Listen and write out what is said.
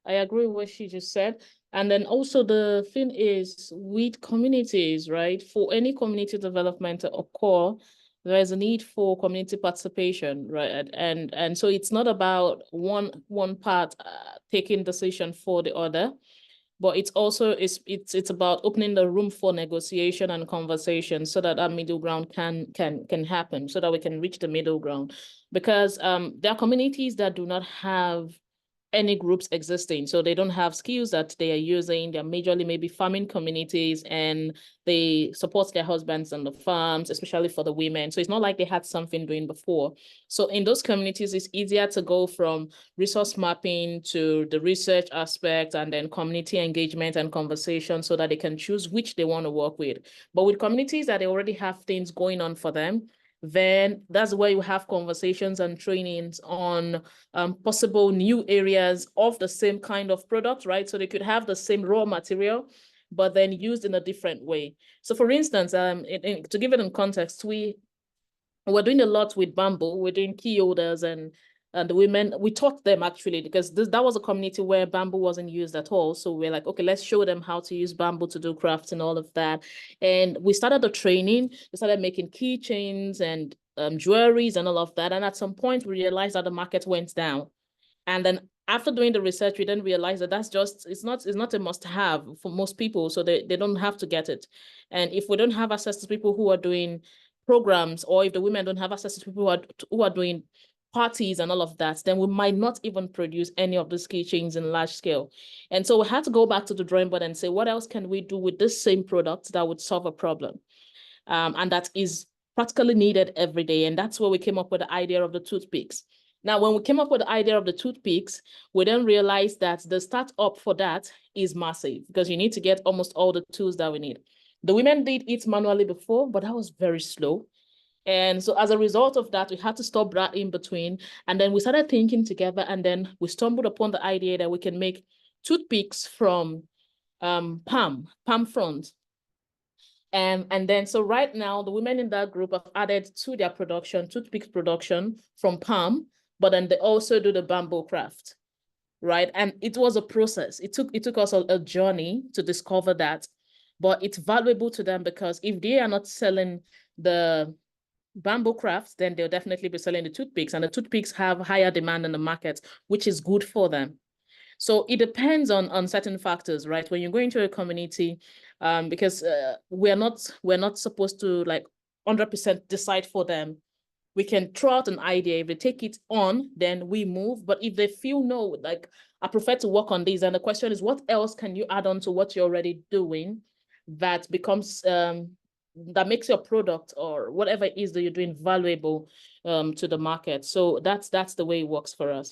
I agree with what she just said. And then also the thing is with communities, right? For any community development to occur, there is a need for community participation, right? And so it's not about one part taking decision for the other, but it's also it's about opening the room for negotiation and conversation so that middle ground can happen, so that we can reach the middle ground. Because there are communities that do not have any groups existing. So they don't have skills that they are using. They're majorly maybe farming communities, and they support their husbands on the farms, especially for the women. So it's not like they had something doing before. So in those communities, it's easier to go from resource mapping to the research aspect, and then community engagement and conversation, so that they can choose which they want to work with. But with communities that they already have things going on for them, then that's where you have conversations and trainings on possible new areas of the same kind of product, right? So they could have the same raw material, but then used in a different way. So for instance, to give it in context, we're doing a lot with bamboo. We're doing key holders, and the women, we taught them actually, because that was a community where bamboo wasn't used at all. So we're like, okay, let's show them how to use bamboo to do crafts and all of that. And we started the training. We started making keychains and jewelries and all of that. And at some point, we realized that the market went down. And then after doing the research, we then realized that it's not a must-have for most people. So they don't have to get it. And if we don't have access to people who are doing programs, or if the women don't have access to people who are doing parties and all of that, then we might not even produce any of these keychains in large scale. And so we had to go back to the drawing board and say, what else can we do with this same product that would solve a problem? And that is practically needed every day. And that's where we came up with the idea of the toothpicks. Now, when we came up with the idea of the toothpicks, we then realized that the startup for that is massive, because you need to get almost all the tools that we need. The women did it manually before, but that was very slow. And so as a result of that, we had to stop that in between. And then we started thinking together, and then we stumbled upon the idea that we can make toothpicks from palm frond. And then, so right now, the women in that group have added to their production, toothpicks production from palm, but then they also do the bamboo craft, right? And it was a process. It took us a journey to discover that, but it's valuable to them, because if they are not selling the bamboo crafts, then they'll definitely be selling the toothpicks, and the toothpicks have higher demand in the market, which is good for them. So it depends on certain factors, right? When you go into a community, because we're not supposed to like 100% decide for them. We can throw out an idea. If they take it on, then we move. But if they feel no, like I prefer to work on these, and the question is, what else can you add on to what you're already doing that becomes that makes your product or whatever it is that you're doing valuable to the market? So that's the way it works for us.